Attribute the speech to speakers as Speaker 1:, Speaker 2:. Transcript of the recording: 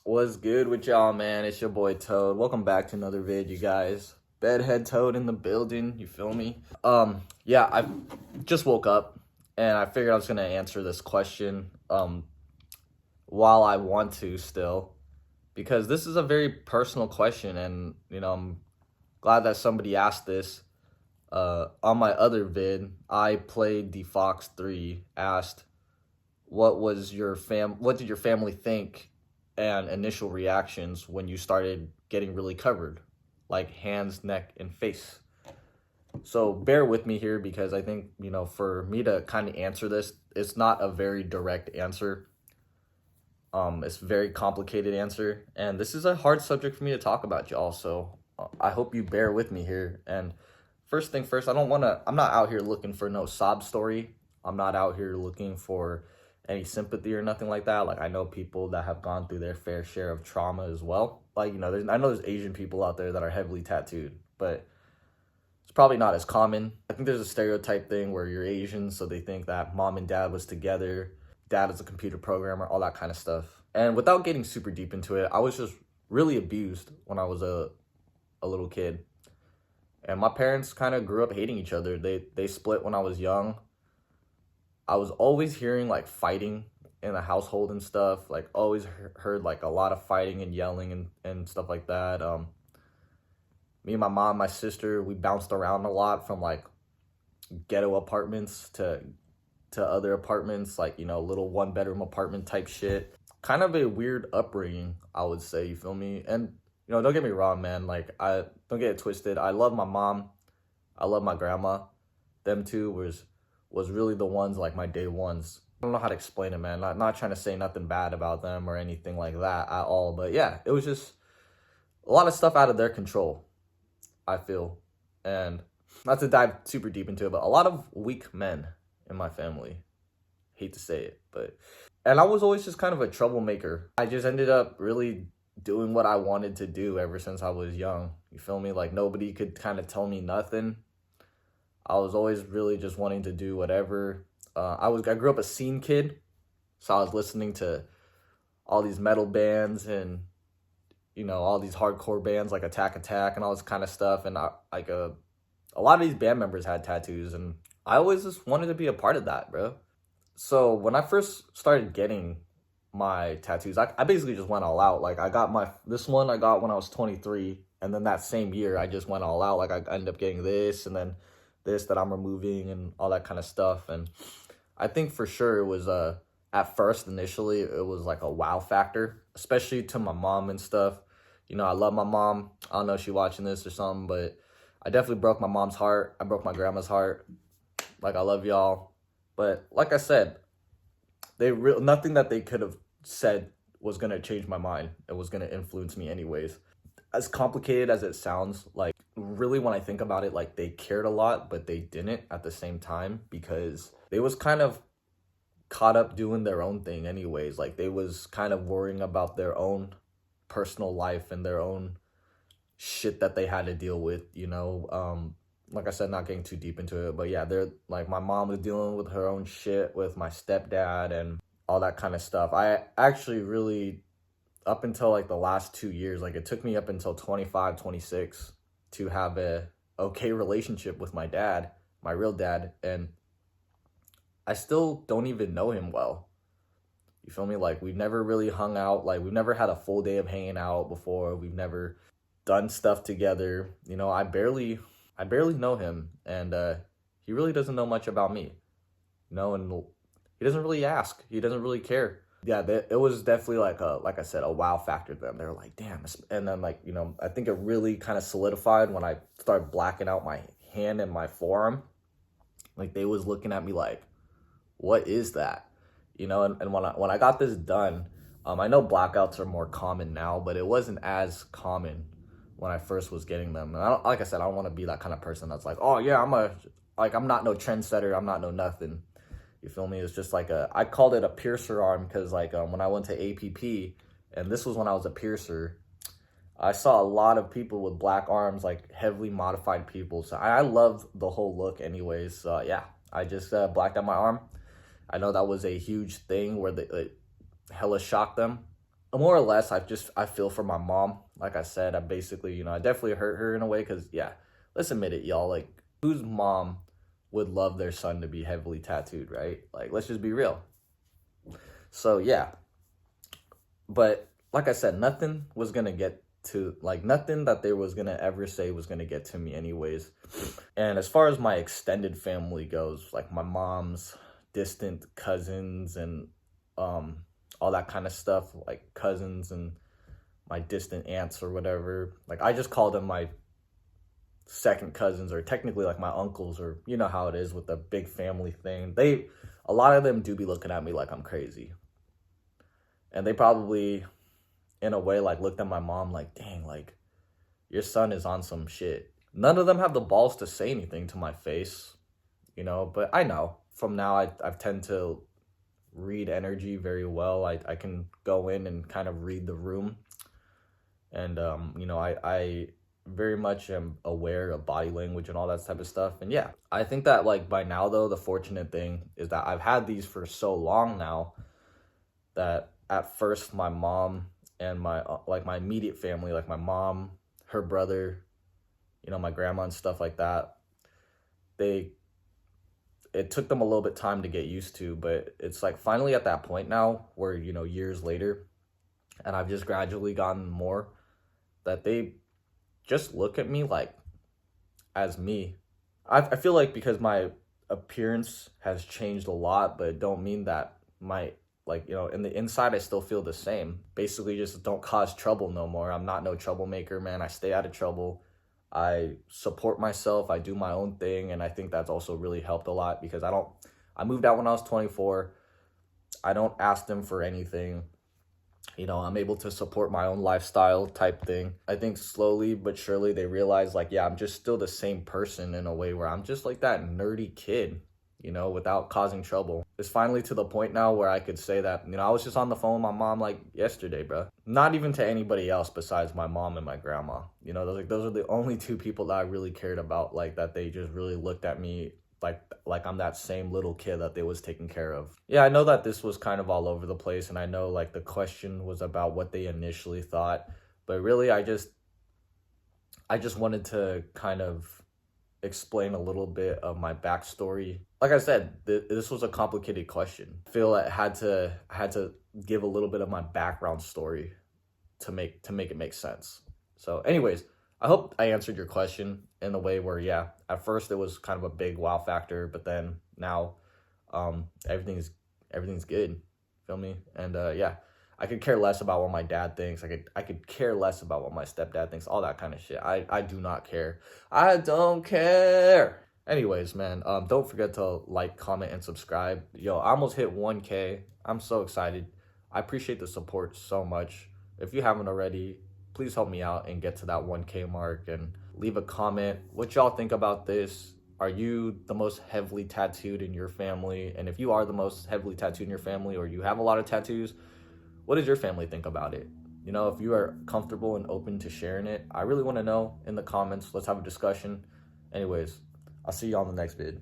Speaker 1: What's good with y'all, man? It's your boy Toad. Welcome back to another vid, you guys. Bedhead Toad in the building, you feel me? Yeah, I just woke up and I figured I was gonna answer this question while I want to still, because this is a very personal question, and I'm glad that somebody asked this. On my other vid, I played the Fox 3, asked what did your family think and initial reactions when you started getting really covered, like hands, neck, and face. So bear with me here, because I think, for me to kind of answer this, it's not a very direct answer. It's a very complicated answer, and this is a hard subject for me to talk about, y'all. So I hope you bear with me here. And first thing first, I'm not out here looking for no sob story. I'm not out here looking for any sympathy or nothing like that. Like, I know people that have gone through their fair share of trauma as well. Like, I know there's Asian people out there that are heavily tattooed, but it's probably not as common. I think there's a stereotype thing where you're Asian, so they think that mom and dad was together, dad is a computer programmer, all that kind of stuff. And without getting super deep into it, I was just really abused when I was a little kid. And my parents kind of grew up hating each other. They split when I was young. I was always hearing like fighting in the household and stuff. Like, always heard like a lot of fighting and yelling and stuff like that. Me and my mom, my sister, we bounced around a lot from like ghetto apartments to other apartments, like, little 1-bedroom apartment type shit. Kind of a weird upbringing, I would say, you feel me? And, don't get me wrong, man. Like, I don't get it twisted. I love my mom. I love my grandma. Them two was really the ones, like, my day ones. I don't know how to explain it, man. Not trying to say nothing bad about them or anything like that at all. But yeah, it was just a lot of stuff out of their control, I feel. And not to dive super deep into it, but a lot of weak men in my family. Hate to say it, but... And I was always just kind of a troublemaker. I just ended up really doing what I wanted to do ever since I was young. You feel me? Like, nobody could kind of tell me nothing. I was always really just wanting to do whatever. I grew up a scene kid, so I was listening to all these metal bands and, all these hardcore bands like Attack and all this kind of stuff. And a lot of these band members had tattoos, and I always just wanted to be a part of that, bro. So when I first started getting my tattoos, I basically just went all out. Like, this one I got when I was 23, and then that same year I just went all out. Like, I ended up getting this, and then this that I'm removing and all that kind of stuff. And I think for sure it was at first, initially, it was like a wow factor, especially to my mom and stuff. I love my mom. I don't know if she's watching this or something, but I definitely broke my mom's heart. I broke my grandma's heart. Like, I love y'all. But like I said, nothing that they could have said was going to change my mind. It was going to influence me anyways. As complicated as it sounds, like, really when I think about it, like, they cared a lot, but they didn't at the same time, because they was kind of caught up doing their own thing anyways. Like, they was kind of worrying about their own personal life and their own shit that they had to deal with, like I said, not getting too deep into it, but yeah, they're like, my mom was dealing with her own shit with my stepdad and all that kind of stuff. I actually really, up until like the last 2 years, like, it took me up until 25, 26 to have a okay relationship with my dad, my real dad, and I still don't even know him well. You feel me? Like, we've never really hung out. Like, we've never had a full day of hanging out before. We've never done stuff together. I barely know him, and he really doesn't know much about me, and he doesn't really ask. He doesn't really care. Yeah, it was definitely like I said, a wow factor to them. They were like, damn. And then, like, I think it really kind of solidified when I started blacking out my hand and my forearm. Like, they was looking at me like, what is that? And when I got this done, I know blackouts are more common now, but it wasn't as common when I first was getting them. And like I said, I don't want to be that kind of person that's like, oh yeah, I'm not no trendsetter, I'm not no nothing. You feel me? It's just like I called it a piercer arm, because like when I went to APP, and this was when I was a piercer, I saw a lot of people with black arms, like heavily modified people. So I love the whole look anyways. So yeah, I just blacked out my arm. I know that was a huge thing where they hella shocked them. more or less, I feel for my mom. Like I said, I basically, you know, I definitely hurt her in a way because, yeah, let's admit it, y'all. Like, whose mom would love their son to be heavily tattooed, right? Like, let's just be real. So, yeah. But like I said, nothing was going to get to, like, nothing that they was going to ever say was going to get to me, anyways. And as far as my extended family goes, like my mom's distant cousins and, all that kind of stuff, like cousins and my distant aunts or whatever. Like I just call them my second cousins, or technically like my uncles, or you know how it is with the big family thing. A lot of them do be looking at me like I'm crazy. And they probably in a way like looked at my mom like, "Dang, like your son is on some shit." None of them have the balls to say anything to my face, you know, but I know from now I tend to read energy very well. I can go in and kind of read the room. And you know, I very much am aware of body language and all that type of stuff. And yeah, I think that like by now though, the fortunate thing is that I've had these for so long now that at first my mom and my like my immediate family, like my mom, her brother, you know, my grandma and stuff like that, they it took them a little bit time to get used to, but it's like finally at that point now where, you know, years later, and I've just gradually gotten more that they just look at me like as me. I feel like because my appearance has changed a lot, but it don't mean that my, like, you know, in the inside I still feel the same. Basically just don't cause trouble no more. I'm not no troublemaker, man. I stay out of trouble. I support myself. I do my own thing, and I think that's also really helped a lot because I moved out when I was 24. I don't ask them for anything. You know, I'm able to support my own lifestyle type thing. I think slowly but surely they realize like, yeah, I'm just still the same person in a way where I'm just like that nerdy kid, you know, without causing trouble. It's finally to the point now where I could say that, you know, I was just on the phone with my mom like yesterday, bro. Not even to anybody else besides my mom and my grandma. You know, those are the only two people that I really cared about, like that they just really looked at me like I'm that same little kid that they was taking care of. Yeah, I know that this was kind of all over the place, and I know like the question was about what they initially thought, but really I just wanted to kind of explain a little bit of my backstory. Like I said, this was a complicated question. I feel I had to give a little bit of my background story to make it make sense. So, anyways, I hope I answered your question in a way where, yeah, at first it was kind of a big wow factor, but then now, everything's good. Feel me? And yeah, I could care less about what my dad thinks. I could care less about what my stepdad thinks. All that kind of shit. I do not care. I don't care. Anyways, man, don't forget to like, comment, and subscribe. Yo, I almost hit 1K. I'm so excited. I appreciate the support so much. If you haven't already, please help me out and get to that 1K mark and leave a comment. What y'all think about this? Are you the most heavily tattooed in your family? And if you are the most heavily tattooed in your family, or you have a lot of tattoos, what does your family think about it? You know, if you are comfortable and open to sharing it, I really want to know in the comments. Let's have a discussion. Anyways, I'll see you on the next vid.